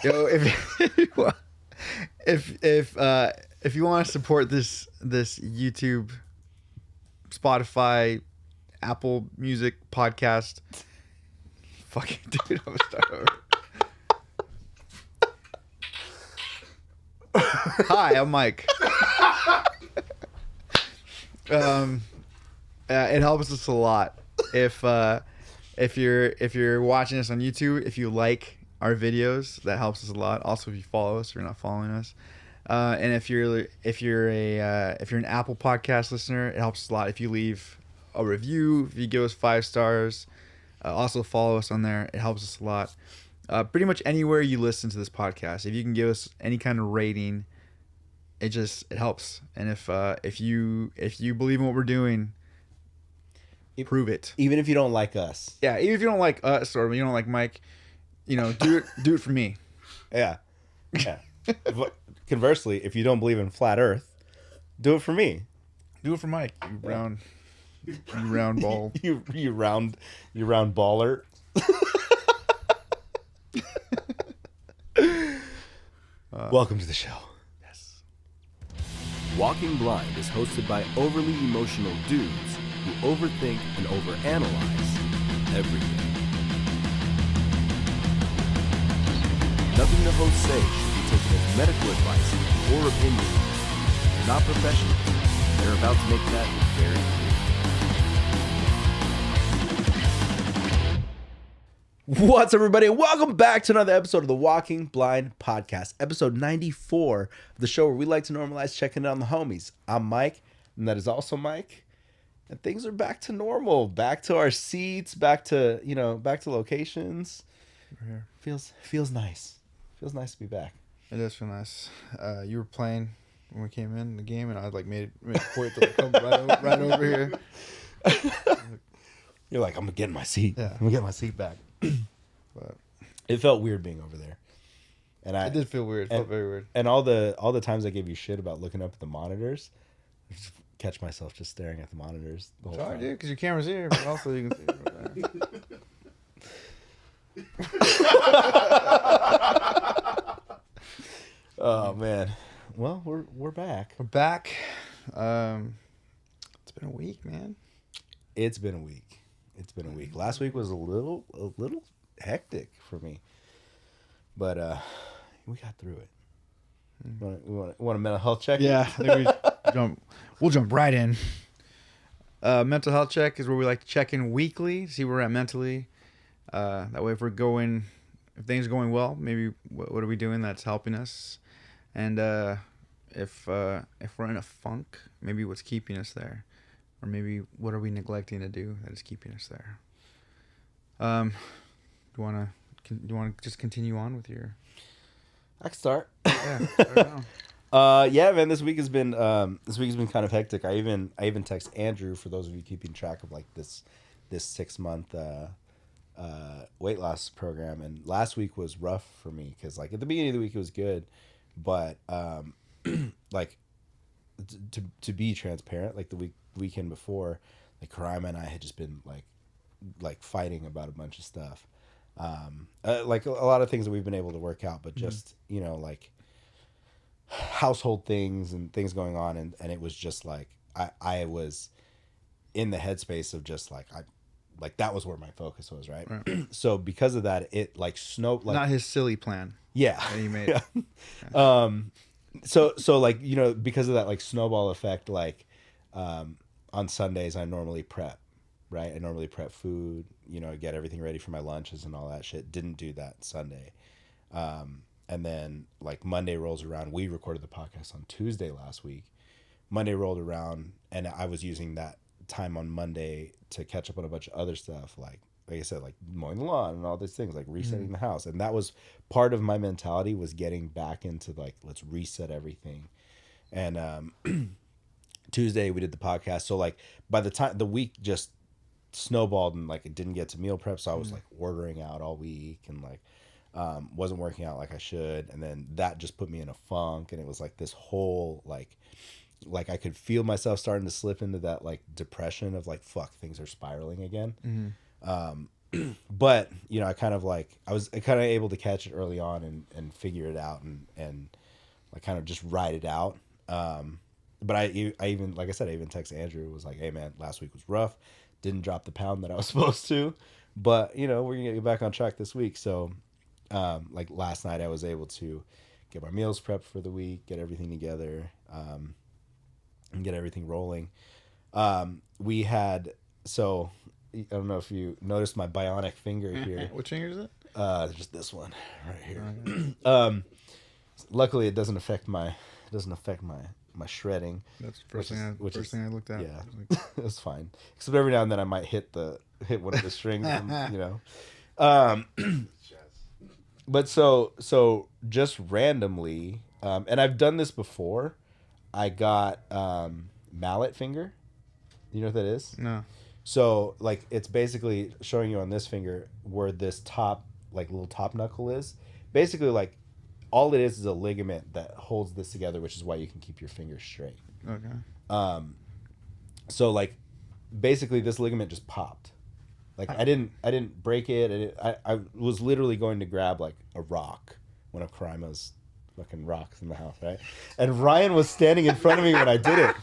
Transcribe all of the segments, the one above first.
Yo, if you want to support this YouTube, Spotify, Apple Music podcast, fucking dude, I'm gonna start over. Hi, I'm Mike. It helps us a lot if you're watching us on YouTube. If you like our videos, that helps us a lot. Also, if you follow us, if you're not following us, and if you're an Apple Podcast listener, it helps us a lot if you leave a review. If you give us 5 stars, also follow us on there. It helps us a lot. Pretty much anywhere you listen to this podcast, if you can give us any kind of rating, it helps. And if you believe in what we're doing, prove it. Even if you don't like us. Yeah, even if you don't like us or you don't like Mike, do it for me. Yeah. Conversely, if you don't believe in flat Earth, do it for me. Do it for Mike. You round ball. you round baller. Welcome to the show. Yes. Walking Blind is hosted by overly emotional dudes who overthink and overanalyze everything. Nothing the hosts say should be taken as medical advice or opinion. They're not professionals. They're about to make that very clear. What's up, everybody? Welcome back to another episode of the Walking Blind podcast, episode 94 of the show where we like to normalize checking in on the homies. I'm Mike, and that is also Mike. And things are back to normal, back to our seats, back to locations. Feels nice. Feels nice to be back. It does feel nice. You were playing when we came in the game, and I made a point to come right over here. You're like, I'm gonna get in my seat. Yeah. I'm gonna get my seat back. But it felt weird being over there, and it did feel weird. It felt very weird. And all the times I gave you shit about looking up at the monitors, I just catch myself just staring at the monitors the whole time. Dude, because your camera's here, but also you can see it right there. Oh man, well we're back. We're back. It's been a week, man. It's been a week. Last week was a little hectic for me, but we got through it. Want a mental health check? Yeah, I think we'll jump right in. Mental health check is where we like to check in weekly, see where we're at mentally. That way, if things are going well, maybe what are we doing that's helping us, and if we're in a funk, maybe what's keeping us there. Or maybe what are we neglecting to do that is keeping us there? Do you want to just continue on with your? I can start. Yeah. Start now. Yeah, man. This week has been kind of hectic. I even text Andrew, for those of you keeping track of like this 6-month weight loss program. And last week was rough for me because like at the beginning of the week it was good, but like to be transparent, like the weekend before, like Karima and I had just been like fighting about a bunch of stuff, like a lot of things that we've been able to work out, but just like household things and things going on, and it was just like I was in the headspace of just like that was where my focus was, right? So because of that, it like snowed, like not his silly plan. Yeah, that he made. Yeah. So like because of that like snowball effect, like on Sundays I normally prep, right? I normally prep food, get everything ready for my lunches and all that shit. Didn't do that Sunday. And then like Monday rolls around. We recorded the podcast on Tuesday last week. Monday rolled around and I was using that time on Monday to catch up on a bunch of other stuff, like I said, like mowing the lawn and all these things, like resetting the house. And that was part of my mentality, was getting back into like, let's reset everything. And Tuesday we did the podcast. So like by the time the week just snowballed and like it didn't get to meal prep. So I was like ordering out all week and like wasn't working out like I should. And then that just put me in a funk. And it was like this whole like I could feel myself starting to slip into that like depression of like, fuck, things are spiraling again. But you know, I kind of able to catch it early on and figure it out and like kind of just ride it out. But I even, like I said, I even texted Andrew, was like, hey man, last week was rough, didn't drop the pound that I was supposed to, but you know, we're gonna get back on track this week. So like last night I was able to get my meals prepped for the week, get everything together, and get everything rolling. We had, so I don't know if you noticed my bionic finger here. Which finger is it? Just this one right here. Luckily it doesn't affect my shredding. That's the first thing I looked at. Yeah, that's fine. Except every now and then I might hit one of the strings, and, you know. But so just randomly, and I've done this before. I got mallet finger. You know what that is? No. So like it's basically showing you on this finger where this top, like little top knuckle is. Basically, like all it is a ligament that holds this together, which is why you can keep your fingers straight. Okay. So like basically this ligament just popped. Like I didn't break it. I was literally going to grab like a rock, one of Karima's fucking rocks in the house, right? And Ryan was standing in front of me when I did it.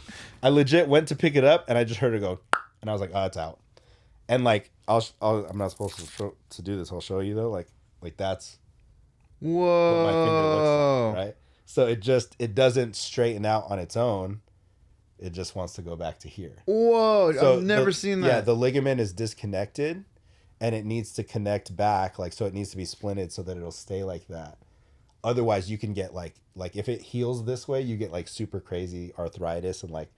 I legit went to pick it up and I just heard it go, and I was like, oh, it's out. And like I'm not supposed to do this. I'll show you though. Like that's Whoa. what my finger looks like, right? So it doesn't straighten out on its own. It just wants to go back to here. Whoa, So I've never seen that. Yeah, the ligament is disconnected and it needs to connect back, like, so it needs to be splinted so that it'll stay like that. Otherwise you can get like if it heals this way, you get like super crazy arthritis and like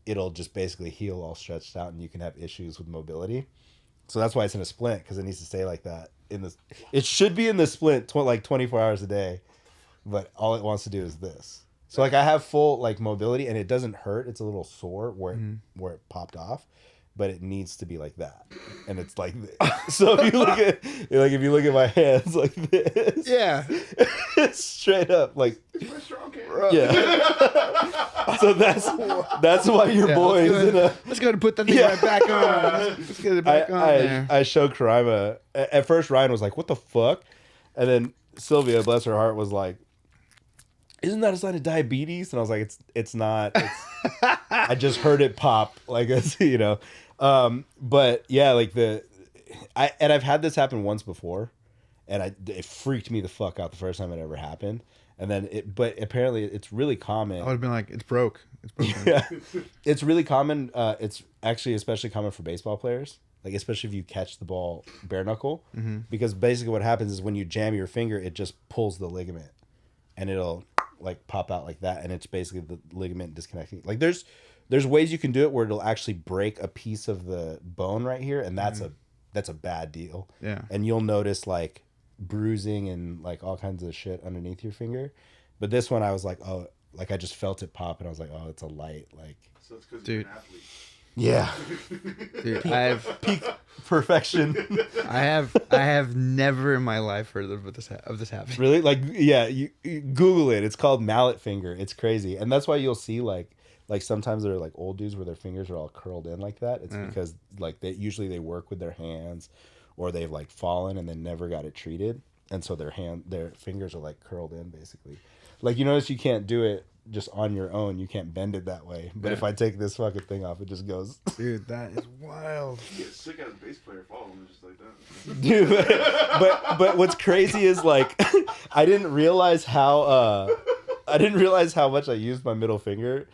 it'll just basically heal all stretched out and you can have issues with mobility. So that's why it's in a splint, because it needs to stay like that. It should be in the splint like 24 hours a day, but all it wants to do is this. So like I have full like mobility and it doesn't hurt. It's a little sore where it popped off, but it needs to be like that. And it's like this. So if you look at my hands like this, Yeah. it's straight up like, yeah. So that's why your boy is in a. Let's go ahead and put that thing right back on. Let's get it back on there. I showed Karima. At first Ryan was like, what the fuck? And then Sylvia, bless her heart, was like, isn't that a sign of diabetes? And I was like, it's not. I just heard it pop, like, you know. But yeah, like I've had this happen once before, and it freaked me the fuck out the first time it ever happened. And then but apparently it's really common. I would have been like, it's broke. It's broken. Yeah, it's really common. It's actually especially common for baseball players, like especially if you catch the ball bare knuckle, because basically what happens is when you jam your finger, it just pulls the ligament, and it'll like pop out like that, and it's basically the ligament disconnecting. Like there's ways you can do it where it'll actually break a piece of the bone right here, and that's a bad deal. Yeah. And you'll notice like bruising and like all kinds of shit underneath your finger. But this one I was like, oh, like I just felt it pop and I was like, oh, it's a light, like. So it's because you're an athlete. Yeah. Dude, I have Peak perfection. I have never in my life heard of this happening. Really? Like, yeah, you Google it. It's called mallet finger. It's crazy. And that's why you'll see like sometimes they're like old dudes where their fingers are all curled in like that. It's because like they work with their hands, or they've like fallen and then never got it treated, and so their fingers are like curled in basically. Like, you notice you can't do it just on your own. You can't bend it that way. But if I take this fucking thing off, it just goes. Dude, that is wild. You get sick as a bass player following just like that. Dude, but what's crazy is like I didn't realize how much I used my middle finger.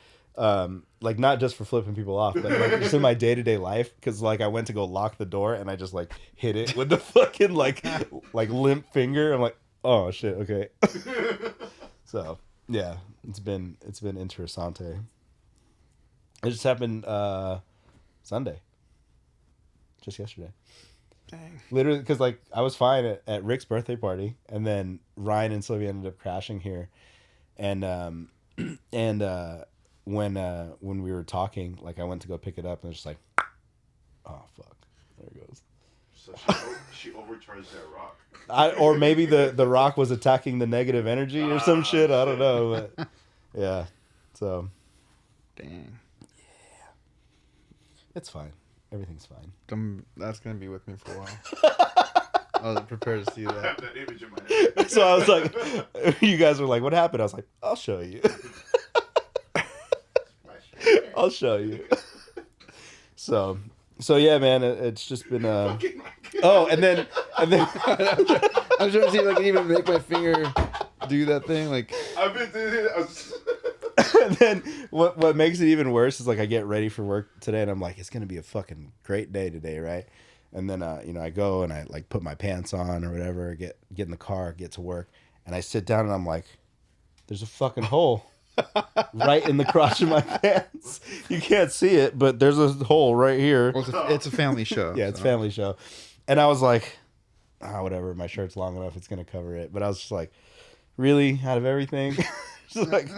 Like not just for flipping people off, but like just in my day-to-day life, because like I went to go lock the door and I just like hit it with the fucking like limp finger. I'm like, oh shit, okay. So yeah, it's been interessante. It just happened Sunday, just yesterday. Dang. Literally, because like I was fine at Rick's birthday party, and then Ryan and Sylvia ended up crashing here, and when we were talking, like I went to go pick it up, and it's just like, oh fuck, there it goes. So she overcharged that rock. Or maybe the rock was attacking the negative energy or some shit. I don't know, but yeah. So, Dang. it's fine. Everything's fine. That's gonna be with me for a while. I was prepared to see I have that. that image in my head. So I was like, you guys were like, what happened? I was like, I'll show you. I'll show you. So yeah, man, it's just been oh, and then I'm trying to see if I can even make my finger do that thing. Like, I've been doing it. and then what makes it even worse is like I get ready for work today and I'm like, it's gonna be a fucking great day today, right? And then I go and I like put my pants on or whatever, get in the car, get to work, and I sit down and I'm like, there's a fucking hole right in the crotch of my pants. You can't see it, but there's a hole right here. well, it's a family show. Yeah, it's so. family show. And I was like, whatever, my shirt's long enough, it's gonna cover it. But I was just like, really? Out of everything? Just like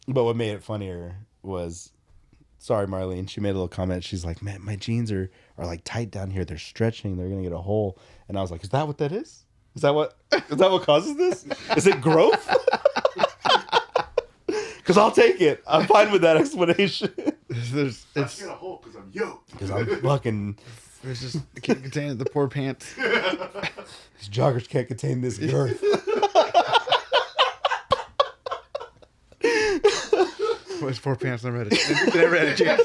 but what made it funnier was, sorry Marlene, she made a little comment. She's like, man, my jeans are like tight down here. They're stretching, they're gonna get a hole. And I was like, is that what that is? Is that what causes this? Is it growth? Because I'll take it. I'm fine with that explanation. I It's get a hole because I'm yoked. Because I'm fucking... It's just it can't contain the poor pants. These joggers can't contain this girth. His poor pants never had a chance.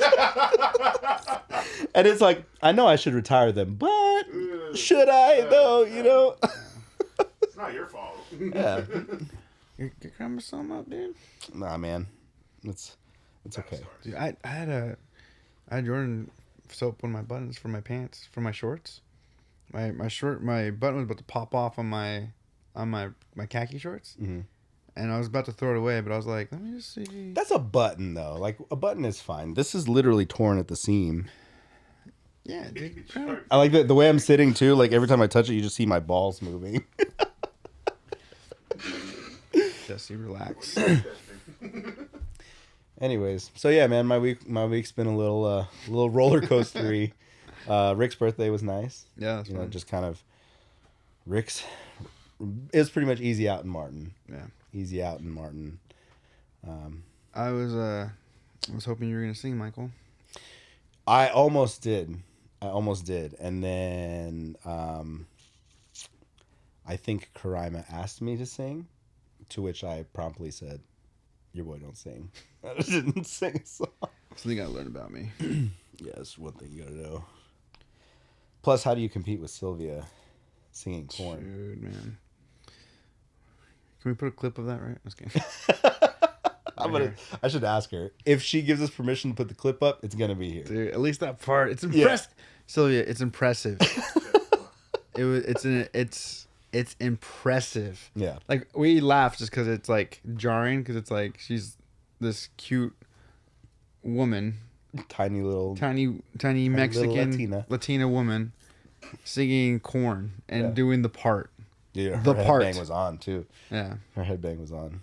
And it's like, I know I should retire them, but should I though? You know? It's not your fault. Yeah. You're cramming something up, dude. Nah, man. It's okay. Dude, I had Jordan soap on my buttons for my pants, for my shorts. My button was about to pop off on my khaki shorts. Mm-hmm. And I was about to throw it away, but I was like, let me just see. That's a button though. Like a button is fine. This is literally torn at the seam. Yeah, dude. I like the way I'm sitting too. Like every time I touch it, you just see my balls moving. Jesse, relax. Anyways, so yeah, man, my week's been a little roller coastery. Rick's birthday was nice. Yeah, that's fun. Just kind of Rick's. It was pretty much easy out in Martin. Yeah. Easy out in Martin. I was hoping you were gonna sing, Michael. I almost did, and then I think Karaima asked me to sing, to which I promptly said, "Your boy don't sing." I didn't sing a song. Something you gotta learn about me. Yeah, that's one thing you gotta know. Plus, how do you compete with Sylvia singing Korn? Dude, man. Can we put a clip of that, right? Let's get. I should ask her if she gives us permission to put the clip up. It's gonna be here. Dude, at least that part. It's impressive, Sylvia. It's impressive. It's impressive. Yeah. Like we laugh just because it's like jarring because it's like she's this cute woman, Tiny Mexican Latina woman singing Korn and doing the part. Yeah, the her part headbang was on too. Yeah. Her headbang was on.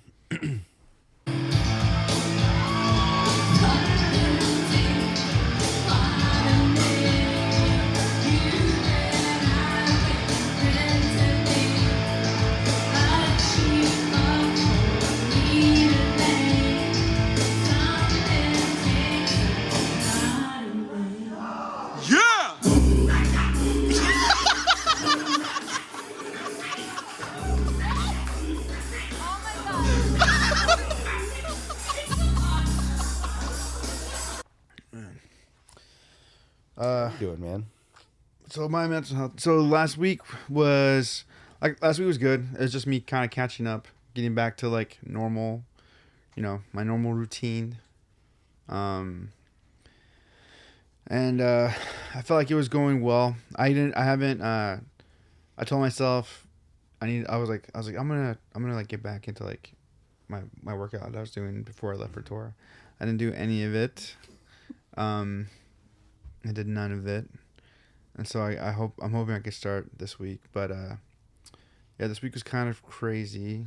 Doing, man. So my mental health. So last week was good. It was just me kind of catching up, getting back to like normal, my normal routine. And I felt like it was going well. I told myself I was like I'm gonna like get back into like my workout that I was doing before I left for tour. I didn't do any of it. I did none of it, and so I'm hoping I can start this week. But yeah, this week was kind of crazy.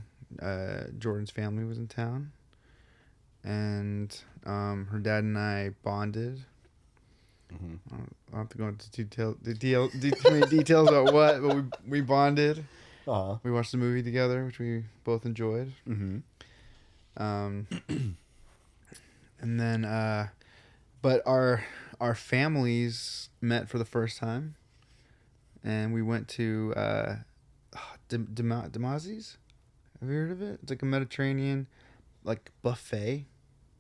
Jordan's family was in town, and her dad and I bonded. Mm-hmm. I don't have to go into too many details about what, but we bonded. Uh-huh. We watched the movie together, which we both enjoyed. Mm-hmm. And then, but our families met for the first time, and we went to Damazi's. Have you heard of it? It's like a Mediterranean, like buffet.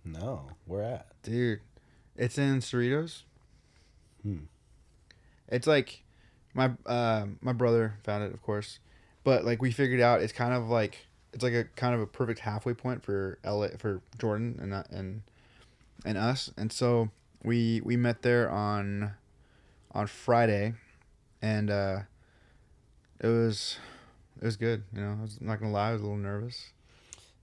No, where at? Dude, it's in Cerritos. Hmm. It's like my brother found it, of course, but like we figured out it's kind of like it's like a kind of a perfect halfway point for LA for Jordan and us, and so we met there on Friday, and it was good. You know, I was not gonna lie, I was a little nervous.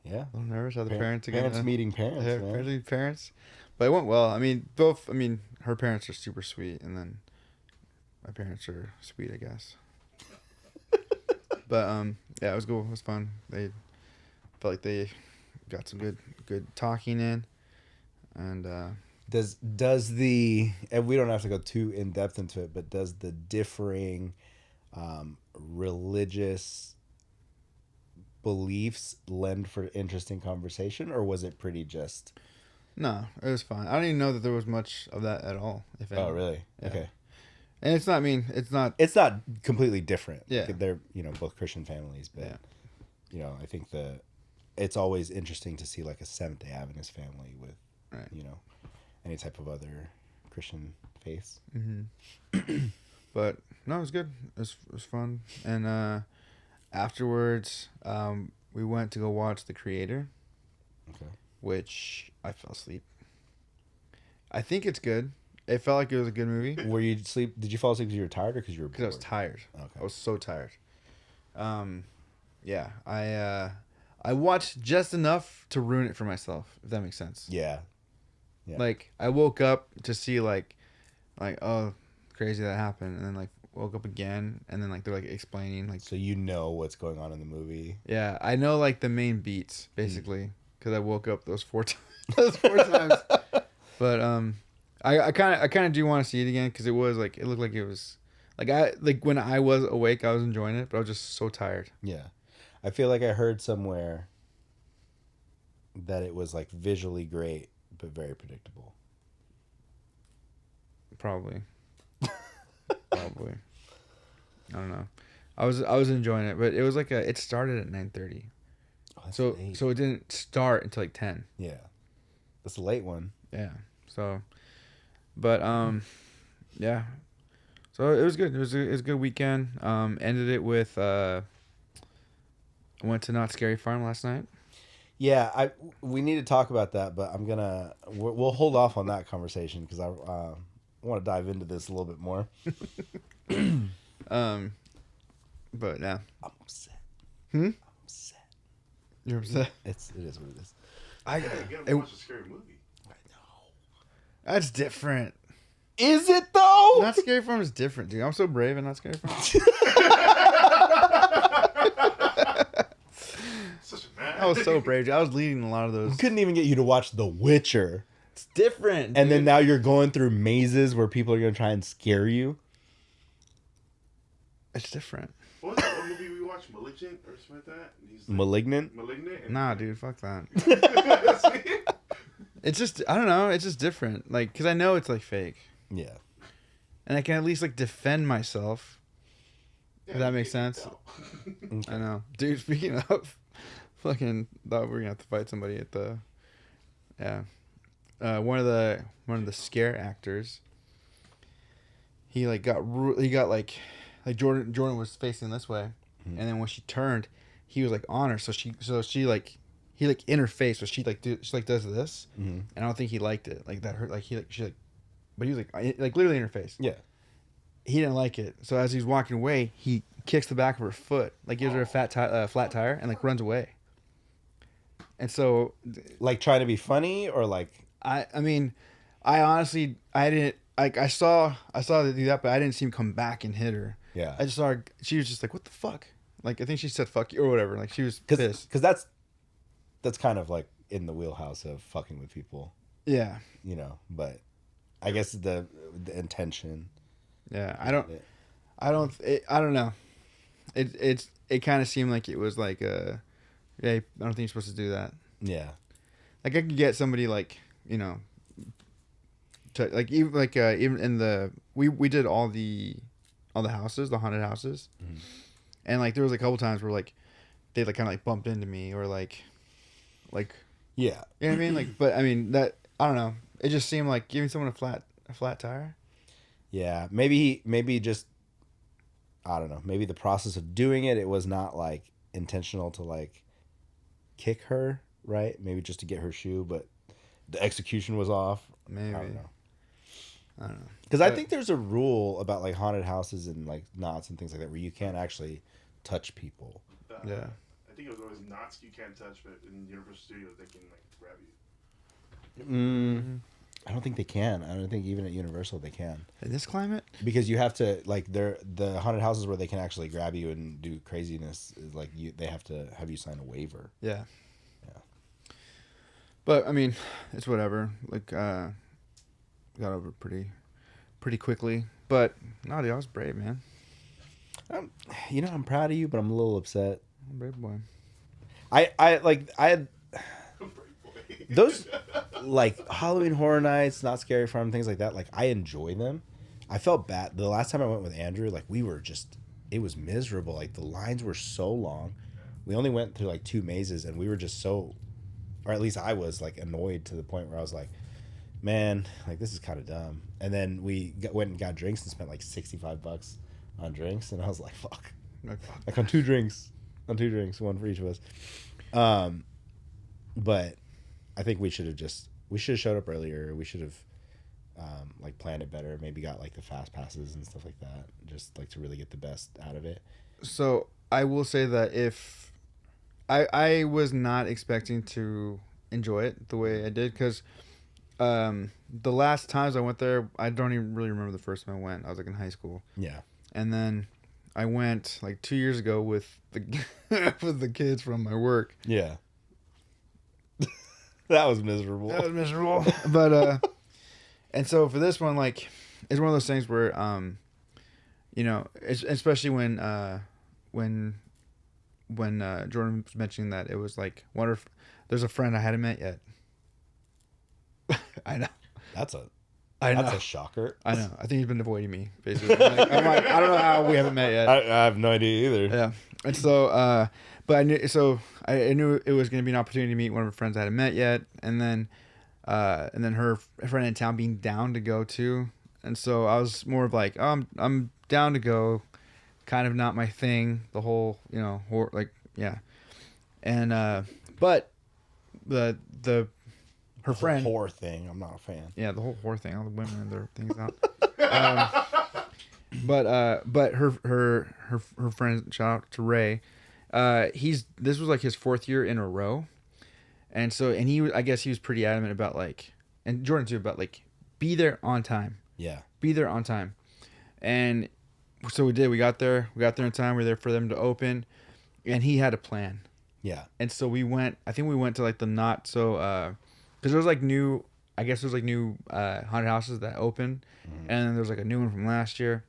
Yeah. A little nervous. How the parents again. Parents meeting parents, Yeah, man. parents meeting parents. But it went well. I mean, both. I mean, her parents are super sweet, and then my parents are sweet, I guess. But yeah, it was cool. It was fun. They felt like they got some good talking in, and Does the, and we don't have to go too in depth into it, but does the differing religious beliefs lend for interesting conversation, or was it pretty just? no, it was fine. I don't even know that there was much of that at all. If any. Oh, really? Yeah. Okay. And it's not. I mean, it's not. It's not completely different. Yeah. They're, both Christian families, but Yeah. I think it's always interesting to see like a Seventh-day Adventist family with, Right. any type of other Christian faiths. Mm-hmm. But no, it was good. It was fun. And afterwards, we went to go watch The Creator, Okay. which I fell asleep. I think it's good. It felt like it was a good movie Were you sleep? Did you fall asleep because you were tired or because you were bored? because I was tired. Okay. I was so tired. Yeah, I watched just enough to ruin it for myself, if that makes sense. Yeah. Yeah. Like I woke up to see like oh, crazy that happened, and then like woke up again, and then like they're like explaining like So you know what's going on in the movie. yeah, I know like the main beats basically because I woke up those four times. Those four times. But I kind of do want to see it again because it was like it looked like it was like when I was awake I was enjoying it, but I was just so tired. Yeah. I feel like I heard somewhere that it was like visually great but very predictable. Probably. Probably. I don't know. I was enjoying it, but it was like it started at 9:30. Oh, that's So late. so it didn't start until like 10. Yeah. That's a late one. Yeah. So but yeah. So it was good. It was a good weekend. Ended it with I went to Not Scary Farm last night. Yeah, we need to talk about that, but we'll hold off on that conversation because I want to dive into this a little bit more. But yeah. I'm upset. Hmm? I'm upset. You're upset? It is what it is. I Get him it- to watch a scary movie. I know. that's different. Is it though? Not Scary Farm is different, dude. I'm so brave and Not Scary Farm. Such a man. I was so brave, dude. I was leading a lot of those. We couldn't even get you to watch The Witcher. It's different. And then dude. now you're going through mazes where people are going to try and scare you. It's different. What was that one movie we watched? Malignant or something like that? And he's like, Malignant? Malignant? And Nah, dude, fuck that. That's it. It's just I don't know. It's just different. Like, cause I know it's like fake, Yeah. and I can at least like defend myself. Yeah, If that you makes can sense. tell. I know, dude. Speaking of, fucking thought we were gonna have to fight somebody at the, yeah, one of the scare actors. He like he got like Jordan was facing this way, and then when she turned, he was like on her. So she like he like in her face, so she like does this, and I don't think he liked it. Like that hurt. Like but he was like literally in her face. Yeah. He didn't like it. So as he's walking away, he kicks the back of her foot, like gives her a flat tire, and like runs away. And so, Like trying to be funny or like. I mean, I honestly, I didn't like. I saw her do that, but I didn't see him come back and hit her. Yeah. I just saw her. She was just like, "What the fuck?" Like I think she said "fuck you" or whatever. Like she was pissed. Because that's kind of like in the wheelhouse of fucking with people, Yeah, but I guess the intention. yeah. I don't know. It kind of seemed like it was like yeah. I don't think you're supposed to do that. Yeah. Like I could get somebody like to like even in the we did all the houses, the haunted houses, and like there was a couple times where like they like kind of like bumped into me or like Yeah. you know what I mean, like, but I mean that I don't know, it just seemed like giving someone a flat tire. Yeah. Maybe just I don't know. Maybe the process of doing it was not like intentional to like kick her, right? Maybe just to get her shoe, but the execution was off. Maybe. I don't know. I don't know. Because I think there's a rule about like haunted houses and like knots and things like that where you can't actually touch people. Yeah. I think it was always knots you can't touch, but in Universal Studios they can like grab you. I don't think they can. I don't think even at Universal they can. In this climate? Because you have to like the haunted houses where they can actually grab you and do craziness is like they have to have you sign a waiver. Yeah. Yeah. But I mean, it's whatever. Like got over it pretty quickly. But no, dude, I was brave, man. I'm proud of you, but I'm a little upset. I'm a brave boy. I had those like Halloween Horror Nights, Not Scary Farm, things like that. Like I enjoy them. I felt bad the last time I went with Andrew. Like it was miserable. Like the lines were so long. We only went through like 2 mazes, and we were just so, or at least I was like annoyed to the point where I was like, man, like this is kind of dumb. And then we went and got drinks and spent like $65 on drinks, and I was like, fuck. Like on 2 drinks, one for each of us. But I think we should have showed up earlier. We should have like planned it better. Maybe got like the fast passes and stuff like that, just like to really get the best out of it. So I will say that if I was not expecting to enjoy it the way I did, because the last times I went there, I don't even really remember the first time I went. I was like in high school. Yeah. And then I went like 2 years ago with the with the kids from my work. Yeah. That was miserable. That was miserable. But and so for this one, like, it's one of those things where especially when Jordan was mentioning that, it was like, wonder if there's a friend I hadn't met yet. I know. That's a shocker. I know. I think he's been avoiding me, basically. I'm like, I don't know how we haven't met yet. I have no idea either. Yeah. And so, but I knew it was going to be an opportunity to meet one of her friends I hadn't met yet. And then her friend in town being down to go too. And so I was more of like, oh, I'm down to go, kind of not my thing. The whole, horror, like, yeah. And, but her friend, whole horror thing, I'm not a fan. Yeah, the whole horror thing, all the women and their things out. But her friend, shout out to Ray. This was like his 4th year in a row, and I guess he was pretty adamant about like, and Jordan too, about like, be there on time. Yeah, be there on time, and so we did. We got there in time. We were there for them to open, and he had a plan. Yeah, and so we went. I think we went to like the not so. Because there was like new haunted houses that opened, and then there was like a new one from last year,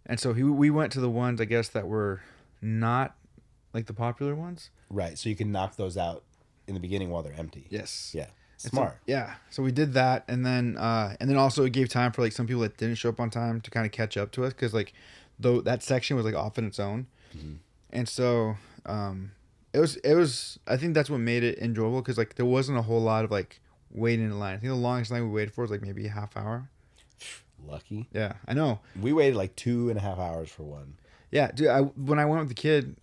and so we went to the ones, I guess, that were not like the popular ones. Right. So you can knock those out in the beginning while they're empty. Yes. Yeah. Smart. So we did that, and then also it gave time for like some people that didn't show up on time to kind of catch up to us, because like though that section was like off in its own, and so It was. I think that's what made it enjoyable, because like there wasn't a whole lot of like waiting in line. I think the longest line we waited for was like maybe a half hour. Lucky. Yeah, I know. We waited like 2.5 hours for one. Yeah, dude. When I went with the kid,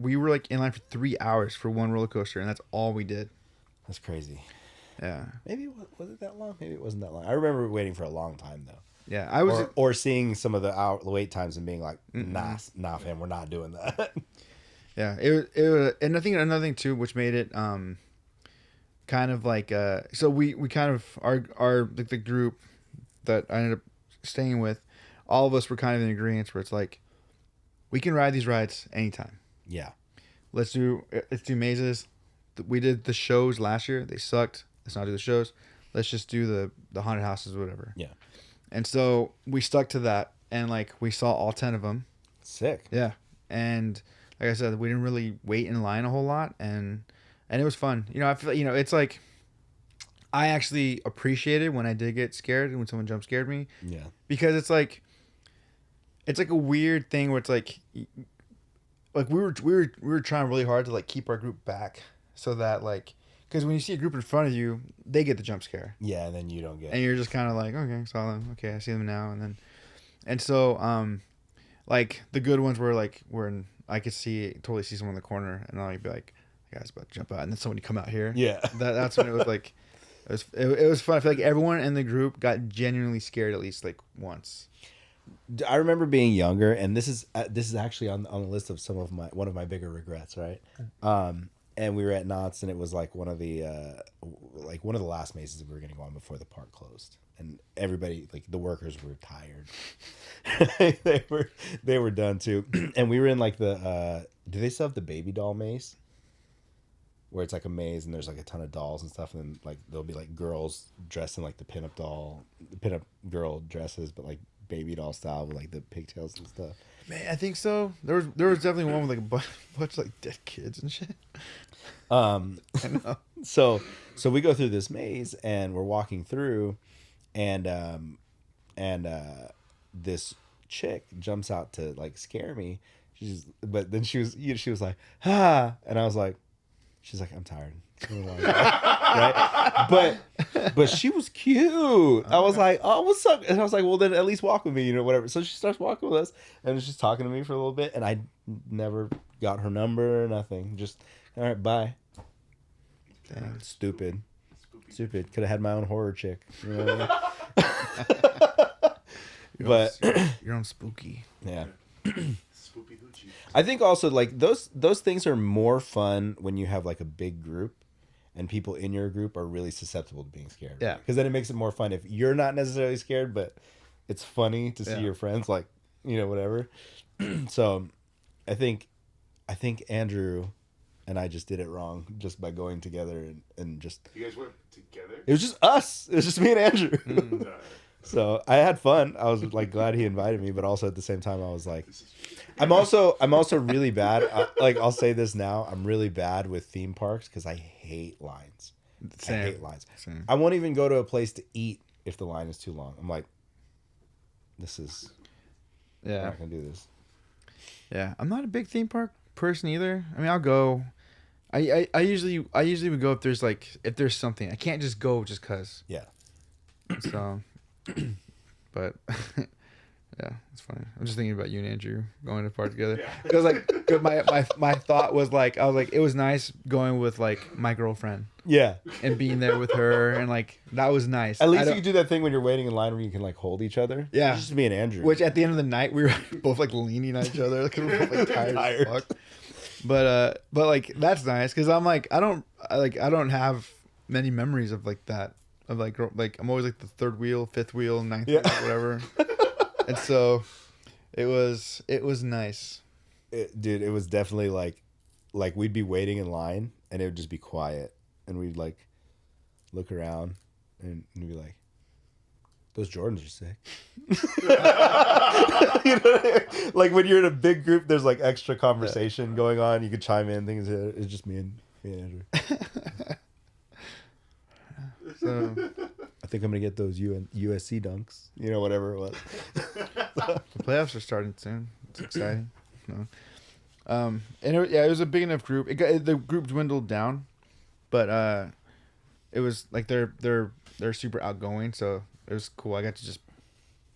we were like in line for 3 hours for one roller coaster, and that's all we did. That's crazy. Yeah. Maybe was it that long? Maybe it wasn't that long. I remember waiting for a long time though. Yeah, I was. Or seeing some of the wait times and being like, nah, fam, we're not doing that. Yeah, it was, and I think another thing too, which made it kind of like so we kind of our like the group that I ended up staying with, all of us were kind of in agreement where it's like, we can ride these rides anytime. Yeah. Let's do mazes. We did the shows last year. They sucked. Let's not do the shows. Let's just do the haunted houses or whatever. Yeah. And so we stuck to that, and like we saw all 10 of them. Sick. Yeah. And like I said, we didn't really wait in line a whole lot, and it was fun. I feel it's like, I actually appreciated when I did get scared and when someone jump scared me, Yeah. because it's like a weird thing where it's like we were trying really hard to like keep our group back so that like, because when you see a group in front of you, they get the jump scare. Yeah, and then you don't get. And you're just kind of like, okay, saw them. Okay, I see them now. And so, like the good ones were like, I could totally see someone in the corner, and I'd be like, the guy's about to jump out, and then somebody come out here. Yeah. That's when it was like, it was fun. I feel like everyone in the group got genuinely scared at least like once. I remember being younger, and this is actually on the list of one of my bigger regrets, right? And we were at Knott's, and it was like one of the last mazes that we were going to go on before the park closed, and everybody, like the workers, were tired. they were done too, and we were in like the do they still have the baby doll maze, where it's like a maze and there's like a ton of dolls and stuff, and then like there'll be like girls dressed in like the pinup girl dresses, but like baby doll style with like the pigtails and stuff. Man, I think so. There was definitely one with like a bunch of like dead kids and shit. I know. So we go through this maze and we're walking through, and this chick jumps out to like scare me. But then she was like, and I was like, she's like, I'm tired. Right? But she was cute. I was like, oh, what's up? And I was like, well, then at least walk with me, whatever. So she starts walking with us, and she's talking to me for a little bit, and I never got her number or nothing. Just, all right, bye. Dang, stupid. Could have had my own horror chick. You know what I mean? But you're on spooky. Yeah. Spoopy hoochie. I think also like those things are more fun when you have like a big group and people in your group are really susceptible to being scared. Yeah. Because then it makes it more fun if you're not necessarily scared, but it's funny to see your friends like, whatever. So I think Andrew and I just did it wrong just by going together and just. You guys went together? It was just us. It was just me and Andrew. No. So I had fun. I was like glad he invited me, but also at the same time I was like, I'm also really bad. Like I'll say this now, I'm really bad with theme parks because I hate lines. Same. I hate lines. Same. I won't even go to a place to eat if the line is too long. I'm like, I'm not gonna do this. Yeah, I'm not a big theme park person either. I mean, I'll go. I usually would go if there's something. I can't just go just cause. Yeah. So, but yeah, it's funny. I'm just thinking about you and Andrew going to park together because my thought was like it was nice going with like my girlfriend. Yeah. And being there with her and like that was nice. At least you can do that thing when you're waiting in line where you can like hold each other. Yeah. It's just me and Andrew. Which at the end of the night we were both like leaning on each other because we were both, like tired as fuck. But like that's nice because I'm like I don't have many memories of like that of like I'm always like the third wheel, fifth wheel, ninth wheel, whatever. And so it was nice. Dude, it was definitely like we'd be waiting in line and it would just be quiet and we'd like look around and be like, those Jordans are sick. Like when you're in a big group, there's like extra conversation going on. You could chime in things. It's just me and Andrew. So I think I'm gonna get those USC dunks. Whatever it was. the playoffs are starting soon. It's exciting. No. And it was a big enough group. The group dwindled down, but it was like they're super outgoing, so it was cool. I got to just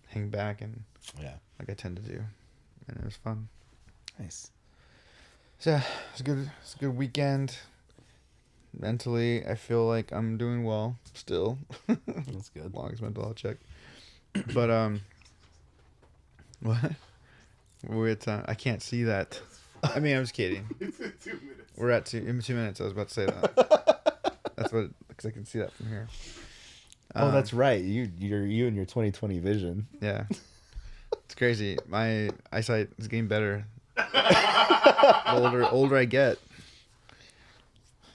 hang back and like I tend to do, and it was fun. Nice. So it's good. It's a good weekend. Mentally, I feel like I'm doing well still. That's good. Longest mental health check. But what? We're at I can't see that. I mean, I'm just kidding. 2 minutes. We're at 2 minutes. I was about to say that. That's what, because I can see that from here. Oh, that's right. You and your 20/20 vision. Yeah. It's crazy. My eyesight is getting better. older I get.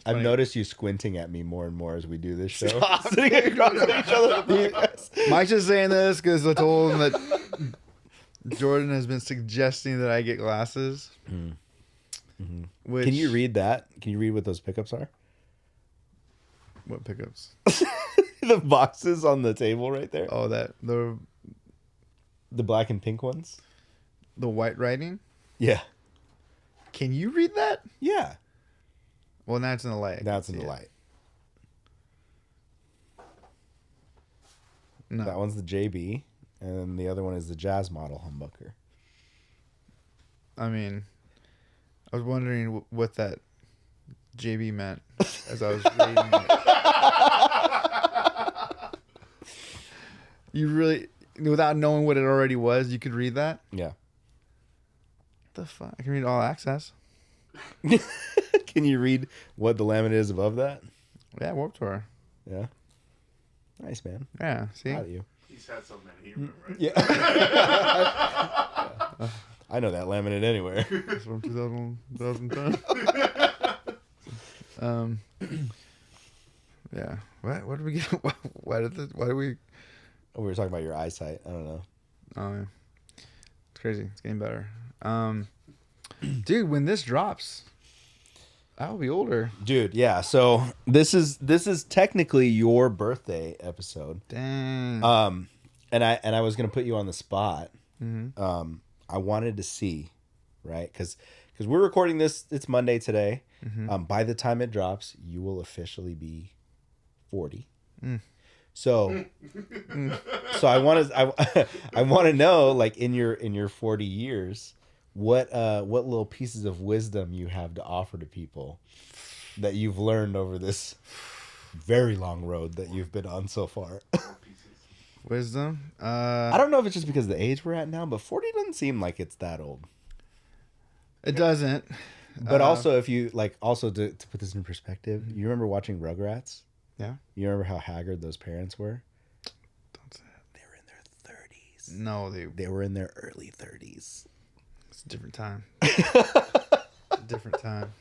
I've noticed you squinting at me more and more as we do this show. Sitting across from each other. Mike's just saying this because I told him that Jordan has been suggesting that I get glasses. Mm-hmm. Which, can you read that? Can you read what those pickups are? What pickups? the boxes on the table right there? Oh, the black and pink ones? white writing. Yeah. Can you read that? Yeah. Well, now it's in the light. Now it's in the light. No. That one's the JB, and then the other one is the Jazz model humbucker. I mean, I was wondering what that JB meant as I was reading it. You really, without knowing what it already was, you could read that? Yeah. The fuck? I can read all access. Can you read what the laminate is above that? Yeah, Warped Tour. Yeah. Nice, man. Yeah, see? Proud of you. He's had so many. Right? Yeah. I know that laminate anywhere. It's from 2010. Yeah. What did we get? Why did we? Oh, we were talking about your eyesight. I don't know. Oh, yeah. It's crazy. It's getting better. Dude, when this drops, I'll be older. Dude, yeah. So this is technically your birthday episode. Dang. And I was gonna put you on the spot. Mm-hmm. I wanted to see, right? Because we're recording this. It's Monday today. Mm-hmm. By the time it drops, you will officially be 40. Mm. So, so I want to know, like, in your 40 years, what little pieces of wisdom you have to offer to people that you've learned over this very long road that you've been on so far. Wisdom. I don't know if it's just because of the age we're at now, but 40 doesn't seem like it's that old. It doesn't. But also, if you like, also to put this in perspective, you remember watching Rugrats? Yeah. You remember how haggard those parents were? Don't say that. They were in their 30s. No, They were in their early 30s. It's a different time. Different time.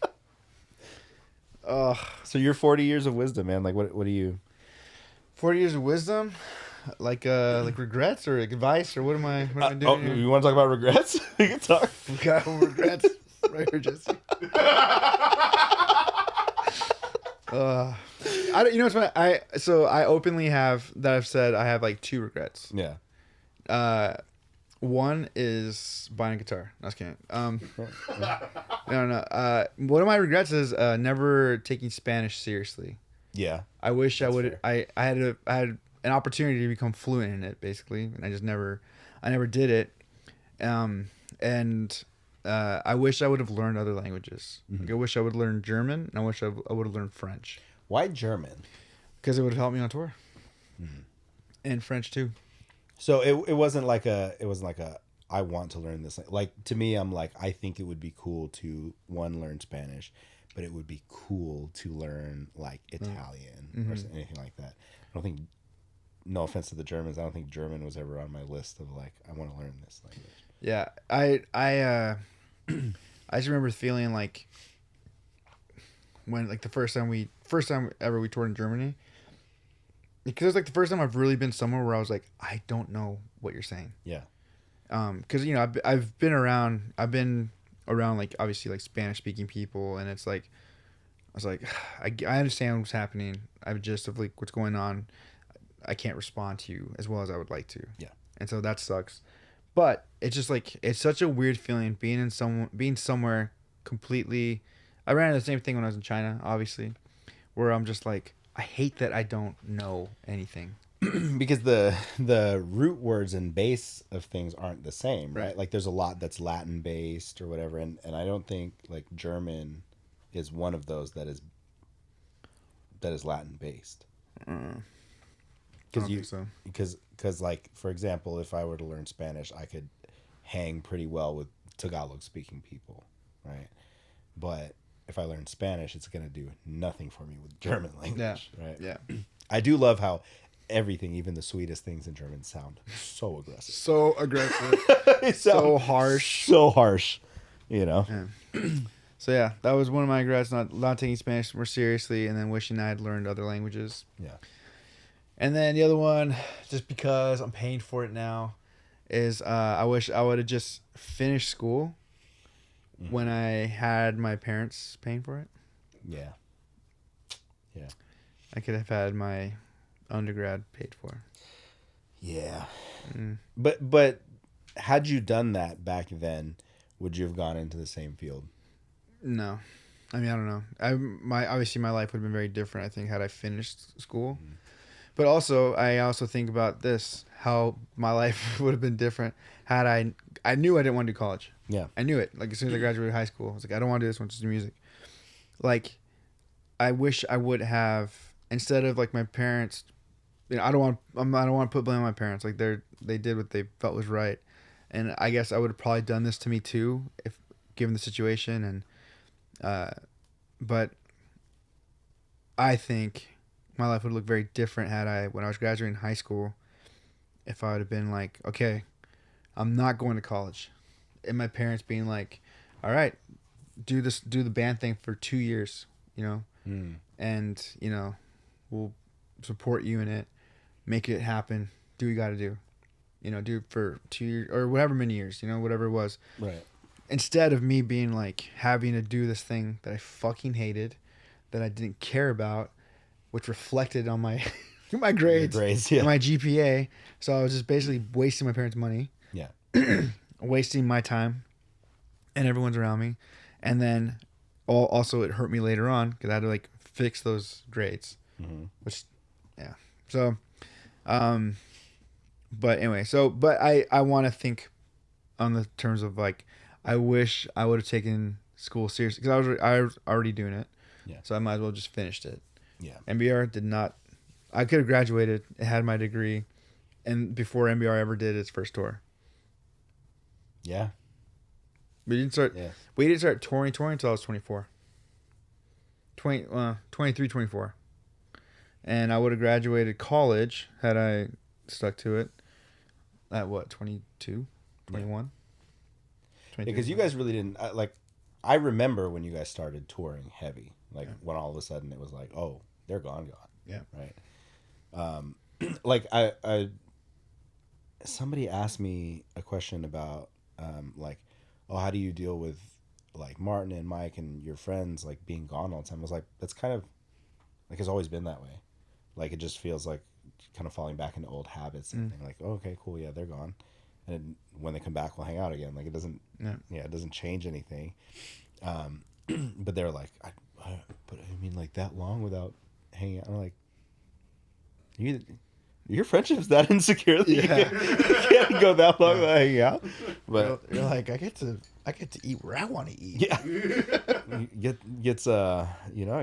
Oh, So you're 40 years of wisdom, man. Like, what do you? 40 years of wisdom, like regrets or advice or what am I doing? Oh, here? you want to talk about regrets? We can talk. We got regrets right here, Jesse. I don't. You know what's funny? I openly have that. I've said I have like 2 regrets. Yeah. One is buying a guitar. No, I was kidding. No. One of my regrets is never taking Spanish seriously. Yeah. I wish I That's would. fair. I had an opportunity to become fluent in it, basically, and I never did it. And I wish I would have learned other languages. Like, I wish I would learn German, and I wish I would have learned French Why German? because it would have helped me on tour. And French too. So it wasn't like a I want to learn this. Like, to me, I'm like, I think it would be cool to learn Spanish, but it would be cool to learn like Italian or anything like that. I don't think, no offense to the Germans, I don't think German was ever on my list of like, I want to learn this language. Yeah, I just remember feeling like when like the first time ever we toured in Germany, because it was like the first time I've really been somewhere where I was like, I don't know what you're saying. Yeah. Because you know I've been around like obviously like Spanish speaking people, and it's like I was like I understand what's happening. I just of like what's going on. I can't respond to you as well as I would like to. Yeah. And so that sucks. But it's just like it's such a weird feeling being somewhere completely. I ran into the same thing when I was in China, obviously, where I'm just like I hate that I don't know anything. Because the root words and base of things aren't the same, right? Right. Like there's a lot that's Latin based or whatever, and I don't think like German is one of those that is Latin based. Because like, for example, if I were to learn Spanish, I could hang pretty well with Tagalog speaking people, right? But if I learn Spanish, it's going to do nothing for me with German language, right? Yeah. I do love how everything, even the sweetest things in German, sound so aggressive. So aggressive. It So sounds harsh. So harsh, you know? Yeah. So yeah, that was one of my regrets, not taking Spanish more seriously, and then wishing I had learned other languages. Yeah. And then the other one, just because I'm paying for it now, is I wish I would have just finished school when I had my parents paying for it. Yeah. Yeah. I could have had my undergrad paid for. Yeah. Mm. But had you done that back then, would you have gone into the same field? No, I mean I don't know. Obviously my life would have been very different. I think had I finished school, but also I also think about this how my life would have been different had I knew I didn't want to do college. Yeah. I knew it. Like as soon as I graduated high school, I was like I don't want to do this. I want to do music. Like I wish I would have instead of like my parents. You know, I don't want to put blame on my parents. Like they did what they felt was right, and I guess I would have probably done this to me too if given the situation. And but I think my life would look very different had I when I was graduating high school. If I would have been like, okay, I'm not going to college, and my parents being like, all right, do the band thing for 2 years, and we'll support you in it. Make it happen. Do what you got to do. Do it for 2 years or whatever many years, whatever it was. Right. Instead of me being like having to do this thing that I fucking hated, that I didn't care about, which reflected on my my grades, Yeah. and my GPA. So I was just basically wasting my parents' money. Yeah. Wasting my time and everyone's around me. And then also it hurt me later on because I had to like fix those grades, which, yeah. So, but anyway, but I want to think on the terms of like, I wish I would have taken school seriously because I was already doing it. Yeah. So I might as well just finished it. Yeah. MBR did not, I could have graduated, had my degree, and before MBR ever did its first tour. Yeah. We didn't start touring until I was 24. 23, 24. And I would have graduated college had I stuck to it at what, 22, 21? Yeah, because you guys really didn't, I remember when you guys started touring heavy, when all of a sudden it was like, oh, they're gone. Yeah. Right. Somebody asked me a question about, how do you deal with like Martin and Mike and your friends like being gone all the time? I was like, that's kind of like it's always been that way. Like it just feels like kind of falling back into old habits and like, oh, okay, cool, yeah, they're gone, and when they come back, we'll hang out again. Like it doesn't, it doesn't change anything. But they're like, but I mean, like that long without hanging out. I'm like, your friendship's that insecure that you can't go that long without hanging out. But you're like, I get to eat where I want to eat. Yeah. I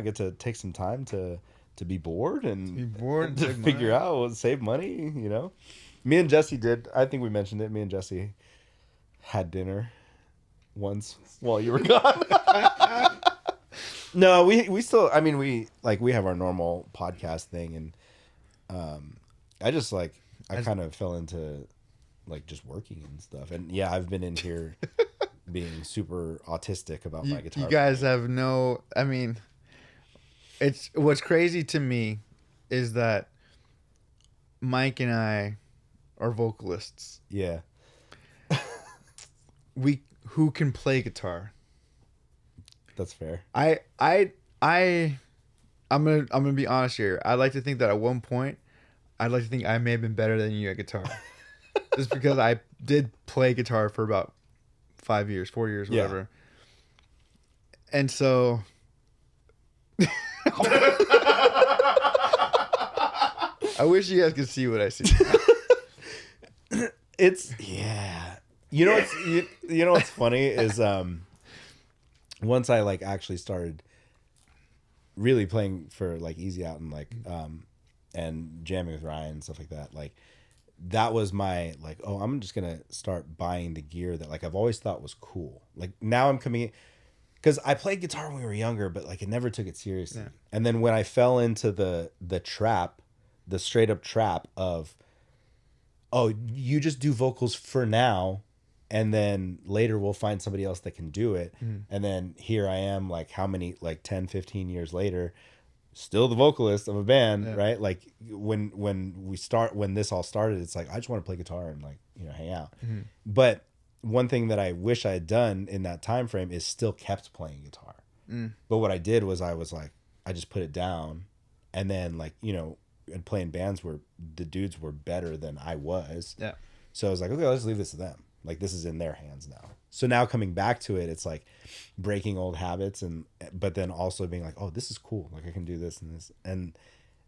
get to take some time to be bored and to figure out save money, Me and Jesse did, I think we mentioned it, me and Jesse had dinner once while you were gone. No, we still, I mean, we have our normal podcast thing, and I kind of fell into like just working and stuff. And yeah, I've been in here being super autistic about my guitar. You guys have no, I mean, it's what's crazy to me is that Mike and I are vocalists. Yeah. Who can play guitar. That's fair. I'm gonna be honest here. I'd like to think that at one point, I'd like to think I may have been better than you at guitar, just because I did play guitar for about 4 years, whatever. And so, I wish you guys could see what I see. It's You know what's funny is once I like actually started really playing for like Easy Out and like and jamming with Ryan and stuff like that, like that was my like, oh, I'm just gonna start buying the gear that like I've always thought was cool. Like now I'm coming, because I played guitar when we were younger, but like I never took it seriously. Yeah. And then when I fell into the trap, the straight up trap of, oh, you just do vocals for now, and then later we'll find somebody else that can do it. Mm. And then here I am, like how many, like 10, 15 years later, still the vocalist of a band, yeah. Right? Like when this all started, it's like, I just want to play guitar and like, hang out. Mm-hmm. But one thing that I wish I had done in that time frame is still kept playing guitar. Mm. But what I did was I was like, I just put it down, and then like, and playing bands where the dudes were better than I was. Yeah. So I was like, okay, let's leave this to them. Like, this is in their hands now. So now coming back to it, it's like breaking old habits, but then also being like, oh, this is cool. Like, I can do this and this, and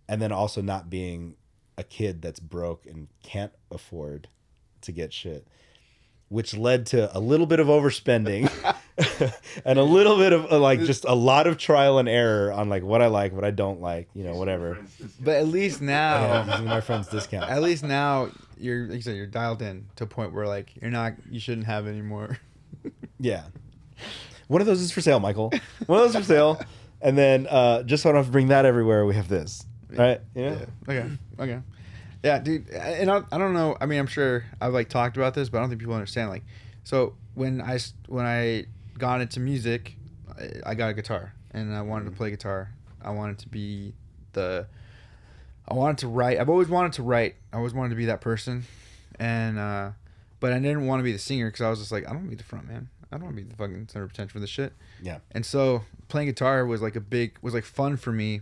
then also not being a kid that's broke and can't afford to get shit, which led to a little bit of overspending and a little bit of like just a lot of trial and error on like what I like, what I don't like, you know, whatever. But at least now, Yeah, using my friend's discount. at least now you're, like you said, you're dialed in to a point where like you shouldn't have any more. Yeah. One of those is for sale, Michael. One of those is for sale. And then just so I don't have to bring that everywhere, we have this. Right? Yeah. Okay. Yeah, dude. And I don't know. I mean, I'm sure I've like talked about this, but I don't think people understand. Like, so when I got into music, I got a guitar and I wanted to play guitar. I wanted to write. I've always wanted to write. I always wanted to be that person. And, but I didn't want to be the singer because I was just like, I don't want to be the front man. I don't want to be the fucking center of attention for this shit. Yeah. And so playing guitar was like fun for me.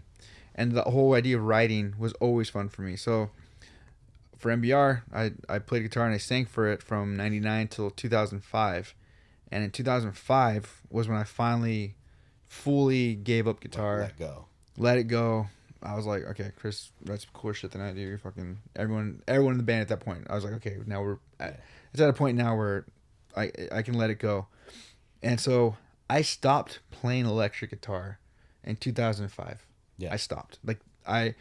And the whole idea of writing was always fun for me. So for MBR, I played guitar and I sang for it from 99 till 2005. And in 2005 was when I finally fully gave up guitar. Let it go. I was like, okay, Chris, that's cooler shit than I do. You're fucking everyone in the band at that point. I was like, okay, now it's at a point now where I can let it go. And so I stopped playing electric guitar in 2005. Yeah. I stopped. Like I